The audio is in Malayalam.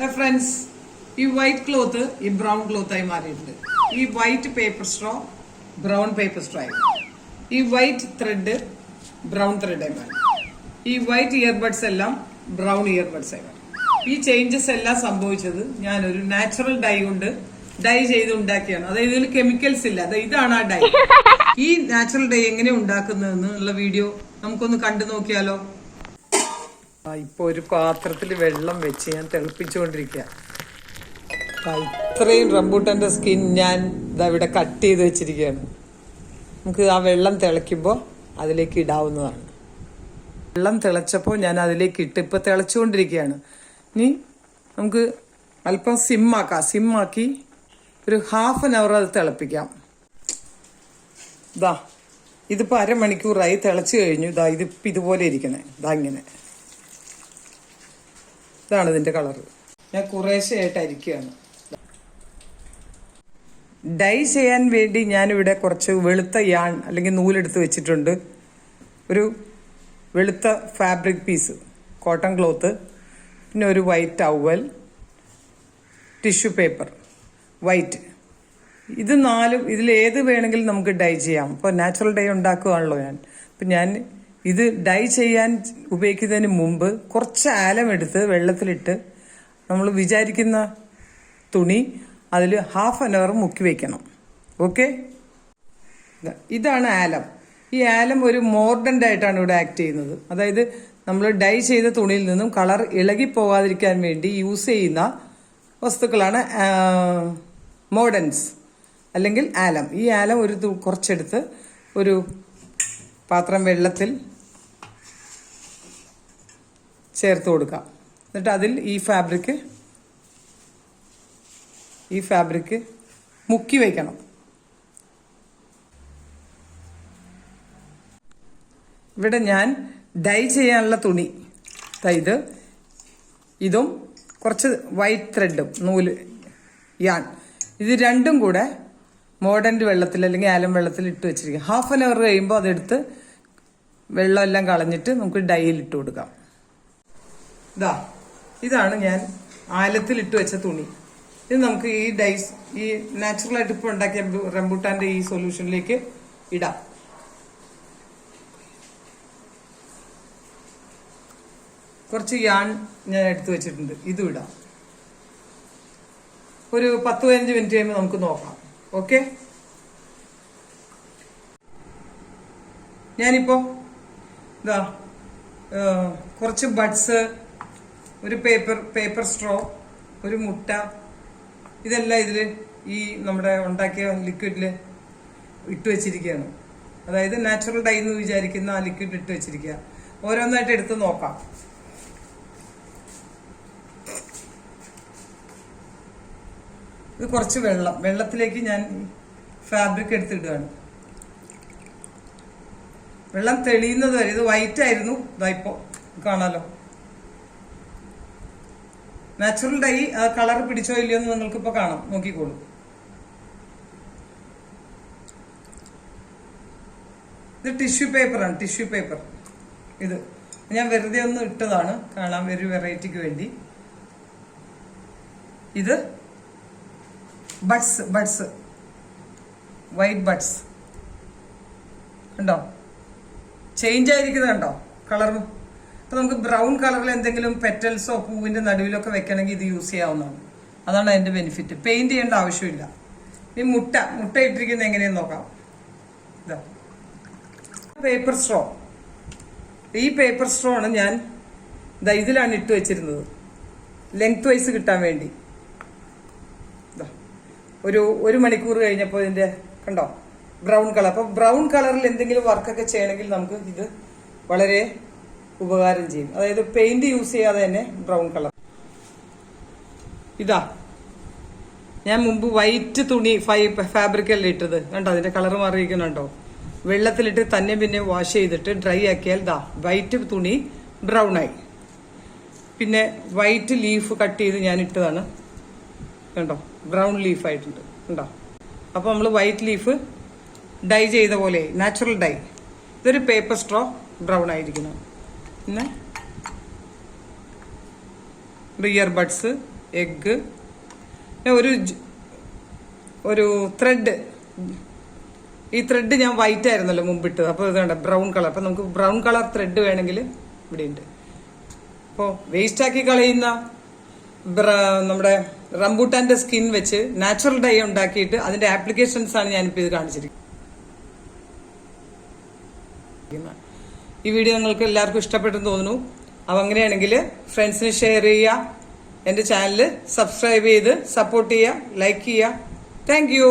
ഫ്രണ്ട്സ്, ഈ വൈറ്റ് ക്ലോത്ത് ഈ ബ്രൗൺ ക്ലോത്ത് ആയി മാറിയിട്ടുണ്ട്. ഈ white paper straw brown paper straw ആയി. ഈ വൈറ്റ് ത്രെഡ് ബ്രൗൺ ത്രെഡ് ആയി മാറി. ഈ വൈറ്റ് ഇയർബഡ്സ് എല്ലാം ബ്രൗൺ ഇയർബഡ്സ് ആയി മാറി. ഈ ചേഞ്ചസ് എല്ലാം സംഭവിച്ചത് ഞാനൊരു നാച്ചുറൽ ഡൈ കൊണ്ട് ഡൈ ചെയ്ത് ഉണ്ടാക്കിയാണ്. അതായത് ഇതിൽ കെമിക്കൽസ് ഇല്ല. ഇതാണ് ആ ഡൈ. ഈ നാച്ചുറൽ ഡൈ എങ്ങനെ ഉണ്ടാക്കുന്നതെന്നുള്ള വീഡിയോ നമുക്കൊന്ന് കണ്ടു നോക്കിയാലോ. ഇപ്പൊ ഒരു പാത്രത്തിൽ വെള്ളം വെച്ച് ഞാൻ തിളപ്പിച്ചുകൊണ്ടിരിക്കുക. ഇത്രയും റംബൂട്ടാന്റെ സ്കിൻ ഞാൻ ഇവിടെ കട്ട് ചെയ്ത് വെച്ചിരിക്കുകയാണ്. നമുക്ക് ആ വെള്ളം തിളയ്ക്കുമ്പോൾ അതിലേക്ക് ഇടാവുന്നതാണ്. വെള്ളം തിളച്ചപ്പോൾ ഞാൻ അതിലേക്ക് ഇട്ട് ഇപ്പൊ തിളച്ചുകൊണ്ടിരിക്കുകയാണ്. ഇനി നമുക്ക് അല്പം സിമ്മാക്കി ഒരു ഹാഫ് ആൻ അവർ അത് തിളപ്പിക്കാം. ഇതിപ്പോ അരമണിക്കൂറായി തിളച്ചു കഴിഞ്ഞു. ഇതിപ്പോ ഇതുപോലെ ഇരിക്കണേ. ഇങ്ങനെ ഇതാണ് ഇതിന്റെ കളറ്. ഞാൻ കുറേശ്ശെയായിട്ട് അരിക്കുകയാണ്. ഡൈ ചെയ്യാൻ വേണ്ടി ഞാനിവിടെ കുറച്ച് വെളുത്ത യാൺ അല്ലെങ്കിൽ നൂലെടുത്ത് വെച്ചിട്ടുണ്ട്. ഒരു വെളുത്ത ഫാബ്രിക് പീസ്, കോട്ടൺ ക്ലോത്ത്, പിന്നെ ഒരു white towel, tissue paper white. ഇത് നാലും ഇതിലേത് വേണമെങ്കിലും നമുക്ക് ഡൈ ചെയ്യാം. ഇപ്പോൾ നാച്ചുറൽ ഡൈ ഉണ്ടാക്കുകയാണല്ലോ ഞാൻ. അപ്പം ഞാൻ ഇത് ഡൈ ചെയ്യാൻ ഉപയോഗിക്കുന്നതിന് മുമ്പ് കുറച്ച് ആലം എടുത്ത് വെള്ളത്തിലിട്ട് നമ്മൾ വിചാരിക്കുന്ന തുണി അതിൽ ഹാഫ് ആൻ അവർ മുക്കി വെക്കണം. ഓക്കെ, ഇതാണ് ആലം. ഈ ആലം ഒരു മോർഡൻ്റ് ആയിട്ടാണ് ഇവിടെ ആക്ട് ചെയ്യുന്നത്. അതായത് നമ്മൾ ഡൈ ചെയ്ത തുണിയിൽ നിന്നും കളർ ഇളകി പോകാതിരിക്കാൻ വേണ്ടി യൂസ് ചെയ്യുന്ന വസ്തുക്കളാണ് മോർഡൻസ് അല്ലെങ്കിൽ ആലം. ഈ ആലം കുറച്ചെടുത്ത് ഒരു പാത്രം വെള്ളത്തിൽ ചേർത്ത് കൊടുക്കാം. എന്നിട്ട് അതിൽ ഈ ഫാബ്രിക് മുക്കി വയ്ക്കണം. ഇവിടെ ഞാൻ ഡൈ ചെയ്യാനുള്ള തുണി ഇതും കുറച്ച് വൈറ്റ് ത്രെഡും നൂല് യാൺ, ഇത് രണ്ടും കൂടെ മോഡന്റ് വെള്ളത്തിൽ അല്ലെങ്കിൽ ആലം വെള്ളത്തിൽ ഇട്ട് വെച്ചിരിക്കുക. ഹാഫ് ആൻ അവർ കഴിയുമ്പോൾ അതെടുത്ത് വെള്ളമെല്ലാം കളഞ്ഞിട്ട് നമുക്ക് ഡൈയിൽ ഇട്ട് കൊടുക്കാം. ഇതാണ് ഞാൻ ആലത്തിൽ ഇട്ട് വെച്ച തുണി. ഇത് നമുക്ക് ഈ നാച്ചുറലായിട്ട് ഇപ്പോൾ ഉണ്ടാക്കിയ റംബൂട്ടാന്റെ ഈ സൊല്യൂഷനിലേക്ക് ഇടാം. കുറച്ച് യാൺ ഞാൻ എടുത്തു വെച്ചിട്ടുണ്ട്, ഇതും ഇടാം. ഒരു 10-15 മിനിറ്റ് കഴിയുമ്പോൾ നമുക്ക് നോക്കാം. ഓക്കെ, ഞാനിപ്പോ കുറച്ച് ബഡ്സ്, ഒരു പേപ്പർ സ്ട്രോ, ഒരു മുട്ട, ഇതെല്ലാം ഇതിൽ ഈ നമ്മുടെ ഉണ്ടാക്കിയ ലിക്വിഡില് ഇട്ട് വെച്ചിരിക്കുകയാണ്. അതായത് നാച്ചുറൽ ഡൈ എന്ന് വിചാരിക്കുന്ന ആ ലിക്വിഡ് ഇട്ട് വെച്ചിരിക്കുക. ഓരോന്നായിട്ട് എടുത്ത് നോക്കാം. ഇത് കുറച്ച് വെള്ളത്തിലേക്ക് ഞാൻ ഫാബ്രിക് എടുത്തിടുകയാണ്. വെള്ളം തെളിയുന്നത് വരെ. ഇത് വൈറ്റ് ആയിരുന്നു, ഇപ്പോ കാണാലോ. നാച്ചുറൽ ഡൈ കളർ പിടിച്ചോ ഇല്ലയോ എന്ന് നിങ്ങൾക്ക് ഇപ്പൊ കാണാം, നോക്കിക്കോളൂ. ഇത് ടിഷ്യൂ പേപ്പറാണ്, ടിഷ്യൂ പേപ്പർ. ഇത് ഞാൻ വെറുതെ ഒന്ന് ഇട്ടതാണ്, കാണാൻ ഒരു വെറൈറ്റിക്ക് വേണ്ടി. ഇത് ബഡ്സ് വൈറ്റ് ബഡ്സ് കണ്ടോ, ചേഞ്ച് ആയിരിക്കുന്നത് കണ്ടോ കളർ. അപ്പൊ നമുക്ക് ബ്രൗൺ കളറിൽ എന്തെങ്കിലും പെറ്റൽസോ പൂവിന്റെ നടുവിലൊക്കെ വെക്കണമെങ്കിൽ ഇത് യൂസ് ചെയ്യാവുന്നതാണ്. അതാണ് അതിന്റെ ബെനിഫിറ്റ്. പെയിന്റ് ചെയ്യേണ്ട ആവശ്യമില്ല. ഈ മുട്ട ഇട്ടിരിക്കുന്നത് എങ്ങനെയെന്ന് നോക്കാം. പേപ്പർ സ്ട്രോ, ഈ പേപ്പർ സ്ട്രോ ആണ് ഞാൻ ഇതിലാണ് ഇട്ട് വെച്ചിരുന്നത്, ലെങ്ത് വൈസ് കിട്ടാൻ വേണ്ടി. ഒരു മണിക്കൂർ കഴിഞ്ഞപ്പോൾ ഇതിന്റെ കണ്ടോ ബ്രൗൺ കളർ. അപ്പൊ ബ്രൗൺ കളറിൽ എന്തെങ്കിലും വർക്കൊക്കെ ചെയ്യണമെങ്കിൽ നമുക്ക് ഇത് വളരെ ഉപകാരം ചെയ്യും. അതായത് പെയിന്റ് യൂസ് ചെയ്യാതെ തന്നെ ബ്രൗൺ കളർ. ഞാൻ മുമ്പ് വൈറ്റ് തുണി ഫാബ്രിക് അല്ലേ ഇട്ടത്, കണ്ടോ അതിന്റെ കളർ മാറിയിരിക്കുന്നുണ്ടോ. വെള്ളത്തിലിട്ട് തന്നെ പിന്നെ വാഷ് ചെയ്തിട്ട് ഡ്രൈ ആക്കിയാൽ വൈറ്റ് തുണി ബ്രൗൺ ആയി. പിന്നെ വൈറ്റ് ലീഫ് കട്ട് ചെയ്ത് ഞാൻ ഇട്ടതാണ്, കണ്ടോ ബ്രൗൺ ലീഫ് ആയിട്ടുണ്ട്, കണ്ടോ. അപ്പൊ നമ്മൾ വൈറ്റ് ലീഫ് ഡൈ ചെയ്ത പോലെ നാച്ചുറൽ ഡൈ. ഇതൊരു പേപ്പർ സ്ട്രോ ബ്രൗൺ ആയിരിക്കണം. പിന്നെ ഇയർ ബഡ്സ് എഗ്ഗ്, ഒരു ത്രെഡ്. ഈ ത്രെഡ് ഞാൻ വൈറ്റ് ആയിരുന്നല്ലോ മുമ്പിട്ട്, അപ്പോൾ ഇത് കണ്ട ബ്രൗൺ കളർ. അപ്പം നമുക്ക് ബ്രൗൺ കളർ ത്രെഡ് വേണമെങ്കിൽ ഇവിടെ ഉണ്ട്. അപ്പോൾ വേസ്റ്റാക്കി കളയുന്ന നമ്മുടെ റംബൂട്ടാന്റെ സ്കിൻ വെച്ച് നാച്ചുറൽ ഡൈ ഉണ്ടാക്കിയിട്ട് അതിന്റെ ആപ്ലിക്കേഷൻസ് ആണ് ഞാനിപ്പോൾ ഇത് കാണിച്ചിരിക്കുന്നത്. ഈ വീഡിയോ നിങ്ങൾക്ക് എല്ലാവർക്കും ഇഷ്ടപ്പെട്ടെന്ന് തോന്നുന്നു. അപ്പോൾ അങ്ങനെയാണെങ്കിൽ ഫ്രണ്ട്സിന് ഷെയർ ചെയ്യുക, എൻ്റെ ചാനൽ സബ്സ്ക്രൈബ് ചെയ്ത് സപ്പോർട്ട് ചെയ്യുക, ലൈക്ക് ചെയ്യുക. Thank you.